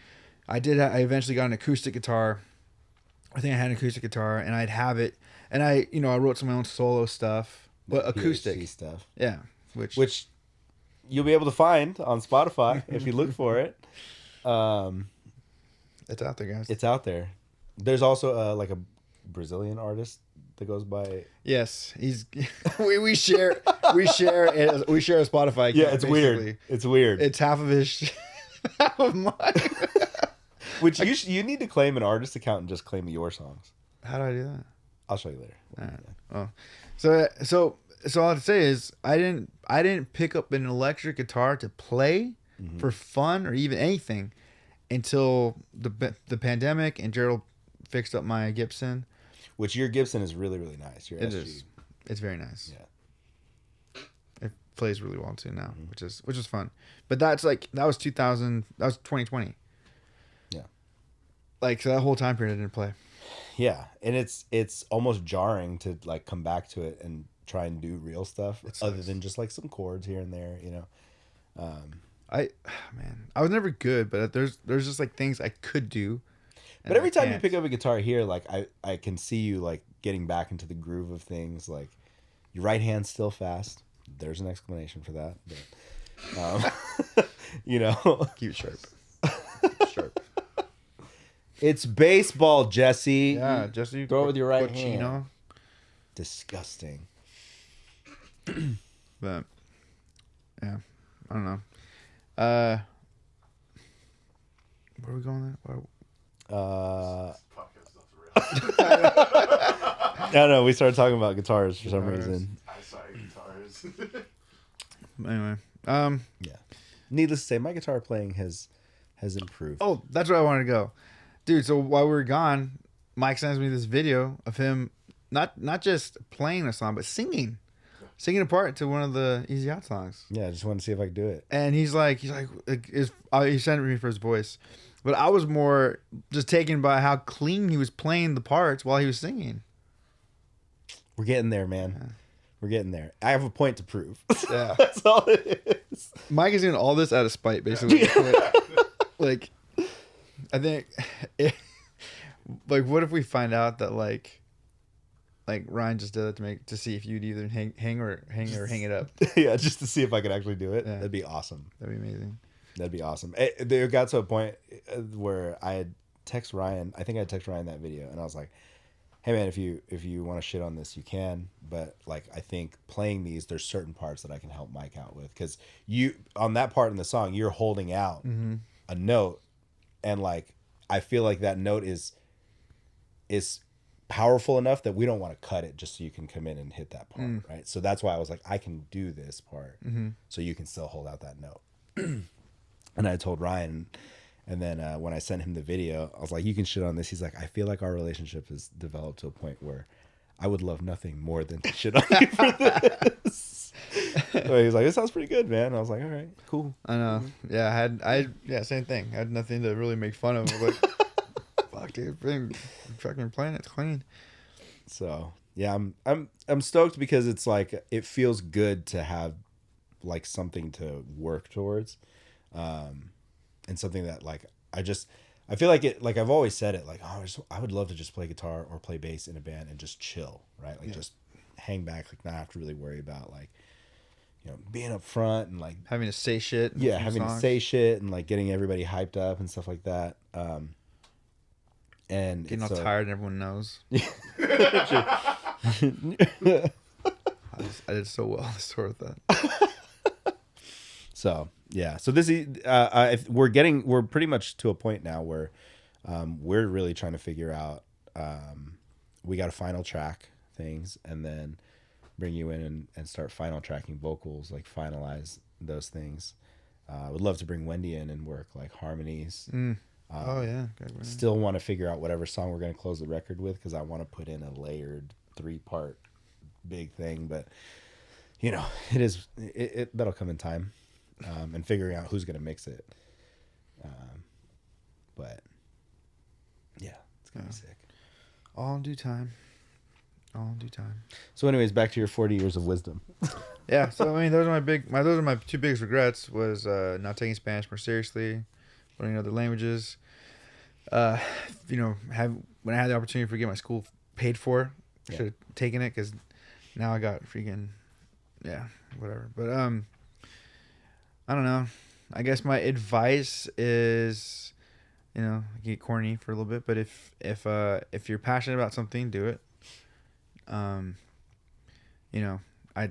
eventually got an acoustic guitar. I think I had an acoustic guitar and I'd have it. And I wrote some of my own solo stuff, but acoustic PhD stuff. Yeah. Which you'll be able to find on Spotify if you look for it. It's out there, guys. It's out there. There's also like a Brazilian artist that goes by. Yes, he's. we share a Spotify account. Yeah, it's basically. weird. It's weird. It's half of his, half of mine. Which you need to claim an artist account and just claim your songs. How do I do that? I'll show you later. All right. Oh, so all I have to say is I didn't pick up an electric guitar to play for fun or even anything until the pandemic and Gerald fixed up my Gibson. Which your Gibson is really, really nice. Your It SG. is. It's very nice. Yeah. It plays really well too now, which is fun. But that was 2020. Yeah. Like, so that whole time period I didn't play. Yeah, and it's almost jarring to like come back to it and try and do real stuff other than just like some chords here and there, you know. I was never good, but there's just like things I could do. But every time you pick up a guitar here, like I can see you like getting back into the groove of things. Like your right hand's still fast. There's an explanation for that. But, you know, Keep it sharp. Sharp. It's baseball, Jesse. Yeah, Jesse. Throw it with your right Cochino. hand. Disgusting. But yeah, I don't know. Where are we going? Podcast off the rails. I don't know. We started talking about guitars for some reason. I saw guitars. Anyway, Yeah. Needless to say, my guitar playing has improved. oh, that's where I wanted to go, dude. So while we were gone, Mike sends me this video of him not just playing a song, but singing a part to one of the Easy Out songs. Yeah, I just wanted to see if I could do it. And he sent it me for his voice, but I was more just taken by how clean he was playing the parts while he was singing. We're getting there, man. Yeah. We're getting there. I have a point to prove. Yeah. That's all it is. Mike is doing all this out of spite, basically. Like, I think, like, what if we find out that like Ryan just did it to see if you'd either hang it up? Yeah, just to see if I could actually do it. Yeah. That'd be awesome. That'd be amazing. That'd be awesome. It got to a point where I had text Ryan. I think I text Ryan that video, and I was like, "Hey man, if you want to shit on this, you can. But like, I think playing these, there's certain parts that I can help Mike out with because you on that part in the song, you're holding out a note, and like I feel like that note is powerful enough that we don't want to cut it just so you can come in and hit that part, right? So that's why I was like, I can do this part, so you can still hold out that note." And I told Ryan, And then when I sent him the video, I was like, you can shit on this. He's like, I feel like our relationship has developed to a point where I would love nothing more than to shit on you for this. So he's like, it sounds pretty good, man. And I was like, all right, cool. I know. Yeah, yeah, same thing. I had nothing to really make fun of. Like, fuck, dude, fucking planet's clean. So yeah, I'm stoked because it's like it feels good to have like something to work towards, and something that like I feel like it, like I've always said it, like, oh, I would love to just play guitar or play bass in a band and just chill, right? Like just hang back, like not have to really worry about like, you know, being up front and like Having to say shit. yeah, having to say shit and like getting everybody hyped up and stuff like that. And Getting all so, tired and everyone knows. I did so well this tour with that. So yeah, so this is we're pretty much to a point now where we're really trying to figure out. We got to final track things and then bring you in and start final tracking vocals, like finalize those things. I would love to bring Wendy in and work like harmonies. Oh yeah. Still want to figure out whatever song we're going to close the record with because I want to put in a layered 3-part big thing, but you know, it that'll come in time. And figuring out who's gonna mix it. But yeah, it's gonna be sick. All in due time. All in due time. So, anyways, back to your 40 years of wisdom. Yeah. So I mean, those are my two biggest regrets. Was not taking Spanish more seriously, learning other languages. You know, when I had the opportunity to get my school paid for, I should have taken it because now I got freaking whatever. But I don't know. I guess my advice is, you know, get corny for a little bit, but if you're passionate about something, do it. You know, I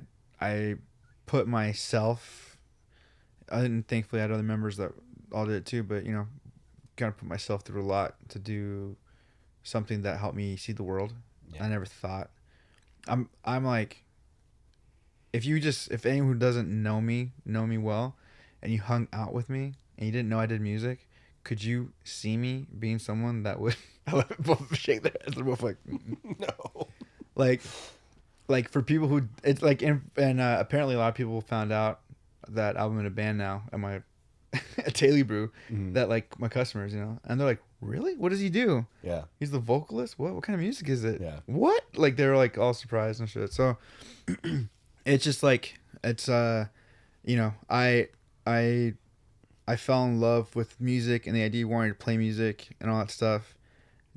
put myself. Thankfully I had other members that all did it too, but you know, kind of put myself through a lot to do something that helped me see the world. Yeah. I never thought. I'm like, if anyone who doesn't know me well, and you hung out with me and you didn't know I did music, could you see me being someone that would both shake their heads and both like No. Like for people who it's like and apparently a lot of people found out that I'm in a band now at my at Taylor Brew, that like my customers, you know, and they're like, really? What does he do? Yeah. He's the vocalist? What kind of music is it? Yeah. What? Like they're like all surprised and shit. So it's just like it's you know, I fell in love with music and the idea of wanting to play music and all that stuff.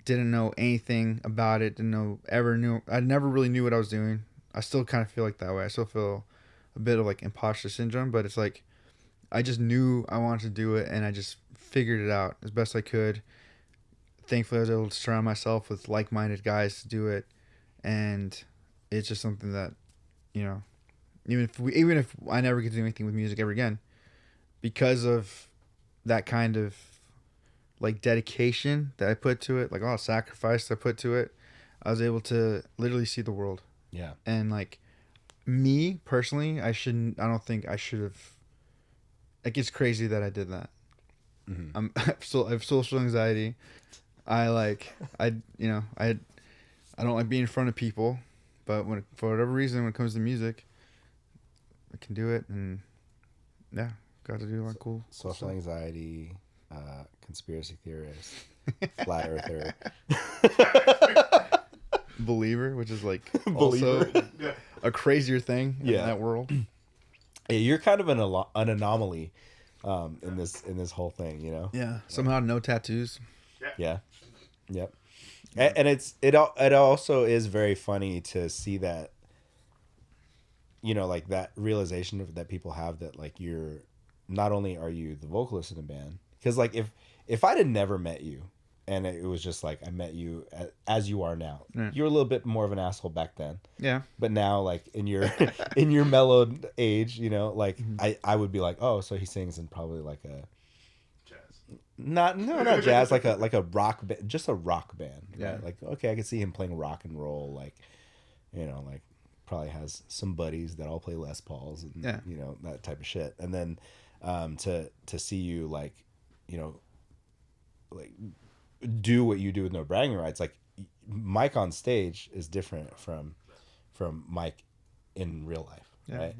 Didn't know anything about it. I never really knew what I was doing. I still kind of feel like that way. I still feel a bit of like imposter syndrome, but it's like I just knew I wanted to do it and I just figured it out as best I could. Thankfully, I was able to surround myself with like-minded guys to do it, and it's just something that, you know, even if I never get to do anything with music ever again, because of that kind of like dedication that I put to it, like all the sacrifice I put to it, I was able to literally see the world. Yeah. And like me personally, I don't think I should have. Like it's crazy that I did that. Mm-hmm. I have social anxiety. I don't like being in front of people, but for whatever reason, when it comes to music, I can do it, and yeah, got to do like cool social anxiety, conspiracy theorist, flat earther, believer, which is like also a crazier thing in that world. Yeah, you're kind of an anomaly in this whole thing, you know. Yeah, somehow no tattoos. Yeah. Yep. And it also is very funny to see that, you know, like that realization that people have that like you're not only are you the vocalist in a band, because like if I'd have never met you and it was just like I met you as you are now, you were a little bit more of an asshole back then. Yeah. But now like in your mellowed age, you know, like I would be like, oh, so he sings in probably like a not jazz, like a rock just a rock band. Yeah. Right? Like, okay, I could see him playing rock and roll, like, you know, like probably has some buddies that all play Les Pauls and you know, that type of shit. And then to see you like, you know, like do what you do with no bragging rights. Like Mike on stage is different from Mike in real life, right?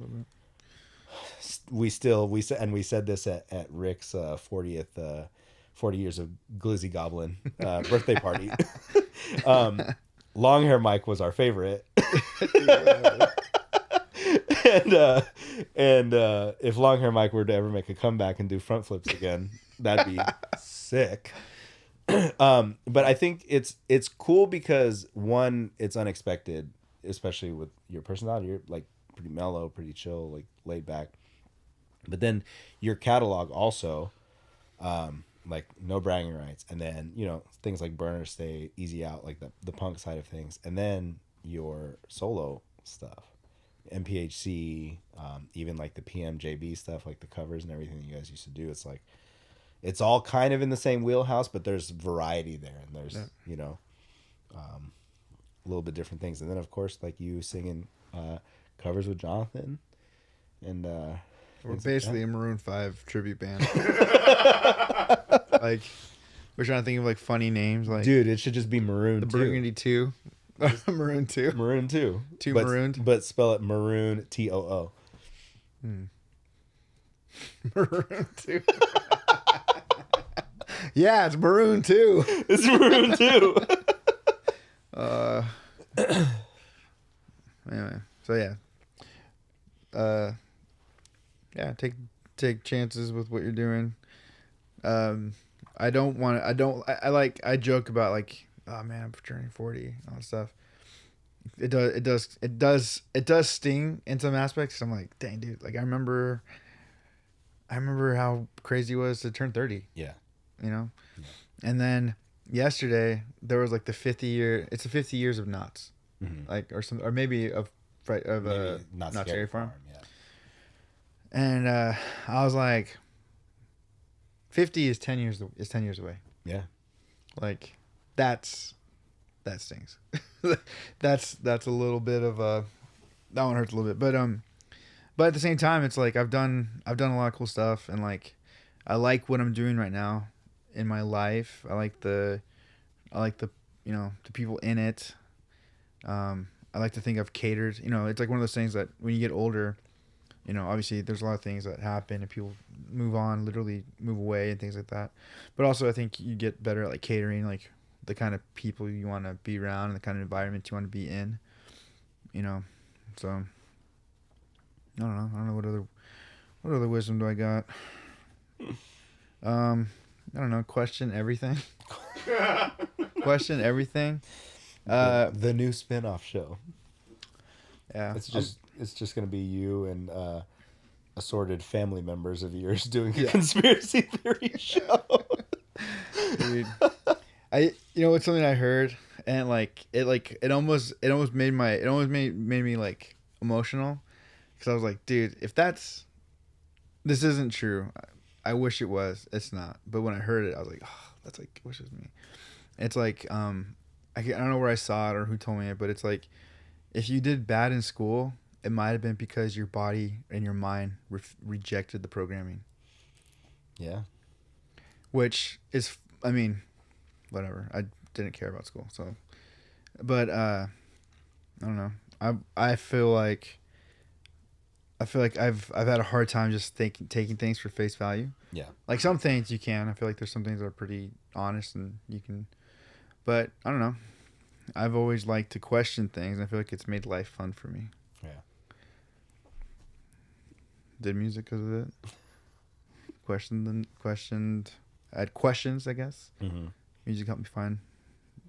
We said this at Rick's 40th 40 years of Glizzy Goblin birthday party. Long hair Mike was our favorite. and if long hair Mike were to ever make a comeback and do front flips again, that'd be sick. But I think it's cool because one, it's unexpected, especially with your personality. You're like pretty mellow, pretty chill, like laid back. But then your catalog also, like no bragging rights, and then things like Burner Stay, Easy Out, like the punk side of things, and then your solo stuff, MPHC, even like the PMJB stuff, like the covers and everything you guys used to do. It's like it's all kind of in the same wheelhouse, but there's variety there, and there's a little bit different things. And then of course like you singing covers with Jonathan, and we're basically a Maroon 5 tribute band. Like we're trying to think of like funny names, like dude, it should just be Maroon the 2. Burgundy 2. Maroon 2. Maroon 2. Two but, marooned. But spell it Maroon TOO. Maroon 2. Yeah, it's Maroon 2. It's Maroon 2. Anyway, so yeah, take chances with what you're doing. I joke about like, oh man, I'm turning 40 and all that stuff. It does sting in some aspects. I'm like, dang dude, like I remember how crazy it was to turn 30. Yeah. Yeah. And then yesterday there was like the 50 years of Knots. Mm-hmm. Like or maybe of Knott's Scary Farm. Yeah. And I was like, 50 is 10 years away. Yeah. Like that stings. that's a little bit of that one hurts a little bit. But at the same time it's like I've done a lot of cool stuff, and like I like what I'm doing right now in my life. I like the the people in it. I like to think I've catered. It's like one of those things that when you get older, obviously there's a lot of things that happen and people move on, literally move away and things like that. But also I think you get better at like catering, like the kind of people you want to be around and the kind of environment you want to be in, so I don't know what other wisdom do I got? I don't know. Question everything. Question everything. The new spin-off show. Yeah. It's just going to be you and assorted family members of yours doing a conspiracy theory show. Dude. It's something I heard, and it almost made me like emotional, because I was like, dude, if this isn't true, I wish it was. It's not. But when I heard it, I was like, oh, that's like, wish it was me. It's like I don't know where I saw it or who told me it, but it's like, if you did bad in school, it might have been because your body and your mind rejected the programming. Yeah. Which is, whatever. I didn't care about school, so. But I don't know. I feel like I've had a hard time just taking things for face value. Yeah. Like some things you can. I feel like there's some things that are pretty honest and you can. But I don't know. I've always liked to question things, and I feel like it's made life fun for me. Yeah. Did music because of it. I had questions, I guess. Mm-hmm. Music helped me find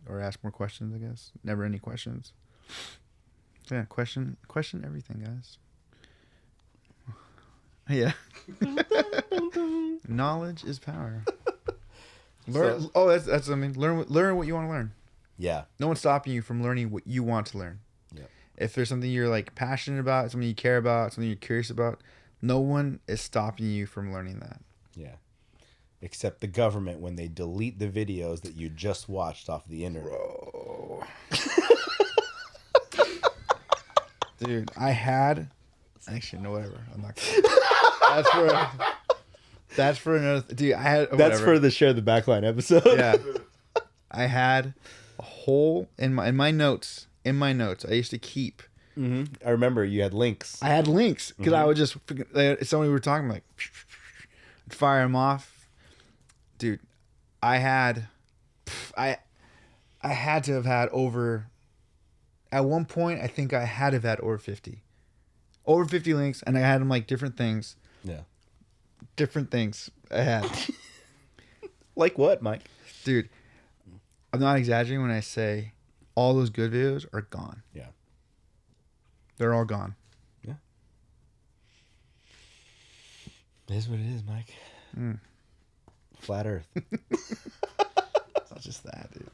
or ask more questions, I guess. Never any questions. So yeah, question everything, guys. Yeah. Knowledge is power. Learn. That's learn what you want to learn. Yeah. No one's stopping you from learning what you want to learn. Yeah. If there's something you're like passionate about, something you care about, something you're curious about, no one is stopping you from learning that. Yeah. Except the government when they delete the videos that you just watched off the internet. Bro. Dude, I had... Actually, no, whatever. I'm not gonna... That's for another. Dude, I had. That's whatever. for the Share the Backline episode. Yeah. I had a hole in my notes. In my notes, I used to keep. I remember you had links. I had links because I would just somebody were talking like fire them off, dude. I had to have had over. At one point, I think I had to have had over 50 links, and I had them like different things. Yeah. Different things I had, Like what, Mike? dude. I'm not exaggerating when I say all those good videos are gone. Yeah. They're all gone. Yeah. It is what it is, Mike. Flat Earth. It's not just that, dude.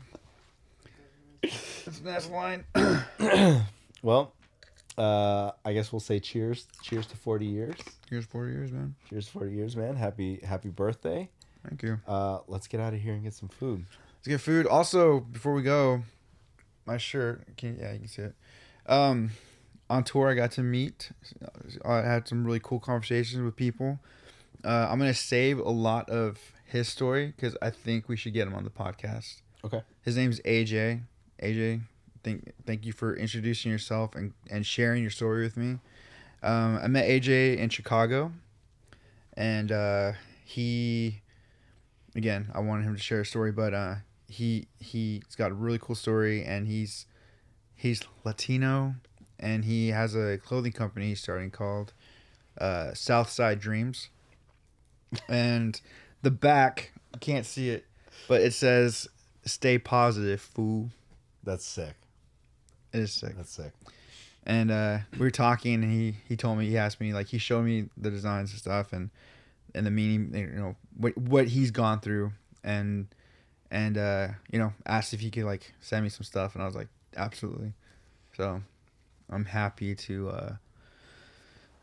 It's a nice line. Well, I guess we'll say cheers. Cheers to 40 years. Here's 40 years, man. Cheers to 40 years, man. Happy birthday. Thank you. Let's get out of here and get some food. Let's get food. Also, before we go, my shirt. You can see it. On tour, I got to meet. I had some really cool conversations with people. I'm gonna save a lot of his story because I think we should get him on the podcast. Okay. His name's AJ. AJ, thank you for introducing yourself and sharing your story with me. I met AJ in Chicago, and he, again, I wanted him to share a story, but he's got a really cool story, and he's Latino, and he has a clothing company he's starting called Southside Dreams, and the back, you can't see it, but it says "Stay positive, fool." That's sick. It is sick. That's sick. And we were talking, and he told me, he asked me, like, he showed me the designs and stuff, and the meaning, you know, what he's gone through, and you know, asked if he could like send me some stuff, and I was like, absolutely. So I'm happy to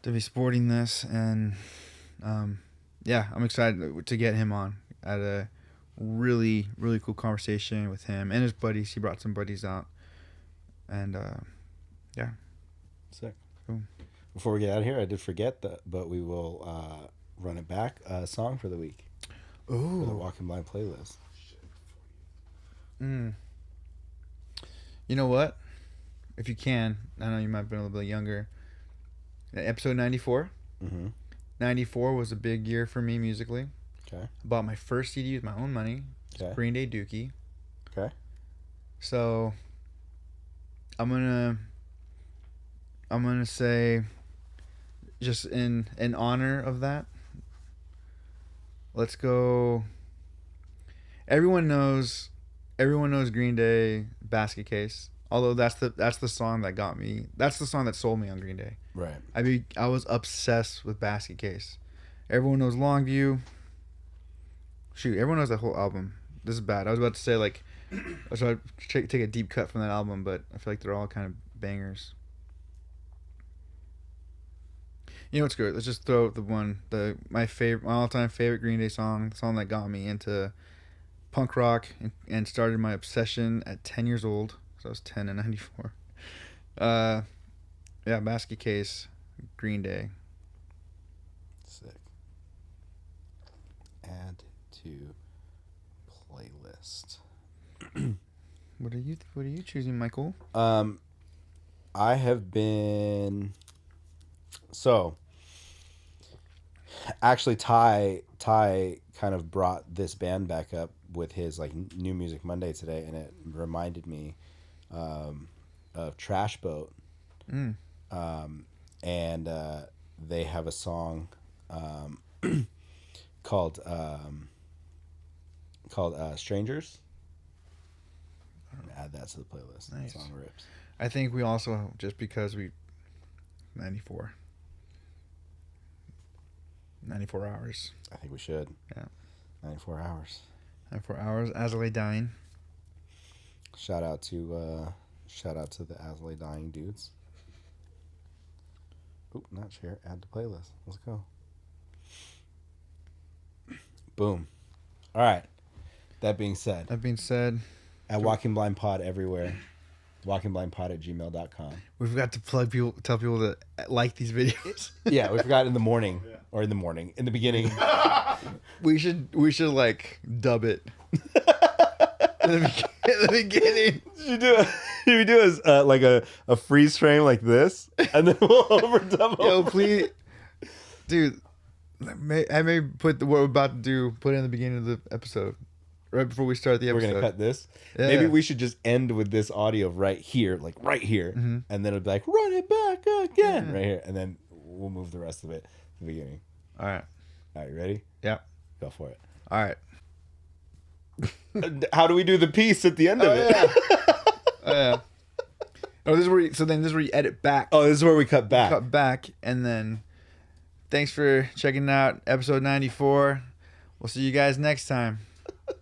be sporting this, and yeah, I'm excited to get him on. I had a really cool conversation with him and his buddies. He brought some buddies out, and yeah. Sick. Cool. Before we get out of here, I did forget that, but we will run it back. A song for the week. Ooh. For the Walking Blind playlist. You know what? If you can, I know you might have been a little bit younger. Episode 94. 94 was a big year for me musically. Okay. I bought my first CD with my own money. Okay. Green Day Dookie. Okay. So I'm gonna say, just in honor of that, let's go. Everyone knows Green Day Basket Case. Although that's the song that got me. That's the song that sold me on Green Day. Right. I was obsessed with Basket Case. Everyone knows Longview. Shoot, everyone knows that whole album. This is bad. I was about to say, like, I was about to take a deep cut from that album, but I feel like they're all kind of bangers. You know what's good? Let's just throw my all-time favorite Green Day song, the song that got me into punk rock and started my obsession at 10 years old. So I was 10 in 94. Yeah, Basket Case, Green Day. Sick. Add to playlist. What are you choosing, Michael? I have been. So, actually, Ty kind of brought this band back up with his like New Music Monday today, and it reminded me of Trash Boat. And they have a song called Strangers. I'm gonna add that to the playlist. Nice. That song rips. I think we also, just because 94 hours. I think we should. Yeah. 94 hours. 94 hours. As I Lay Dying. Shout out to the As I Lay Dying dudes. Oop, not share. Add to playlist. Let's go. Boom. All right. That being said, at Walking Blind Pod everywhere. WalkingBlindPod@gmail.com. We forgot to tell people to like these videos. Yeah, we forgot in the morning. Or in the beginning. We should like dub it. In the beginning. Should we do like a freeze frame like this, and then we'll overdub. Yo, please, dude. I may put what we're about to do. Put it in the beginning of the episode, right before we start the episode. We're gonna cut this. Yeah. Maybe we should just end with this audio right here, like right here, and then it'll be like run it back again right here, and then we'll move the rest of it to the beginning. All right. All right, you ready? Yeah. Go for it. All right. How do we do the piece at the end of it? Yeah. Oh, this is where. This is where you edit back. Oh, this is where we cut back. Cut back, and then. Thanks for checking out episode 94. We'll see you guys next time.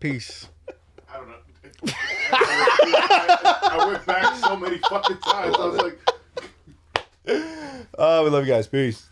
Peace. I don't know. I went back so many fucking times. I was like, Oh, we love you guys. Peace.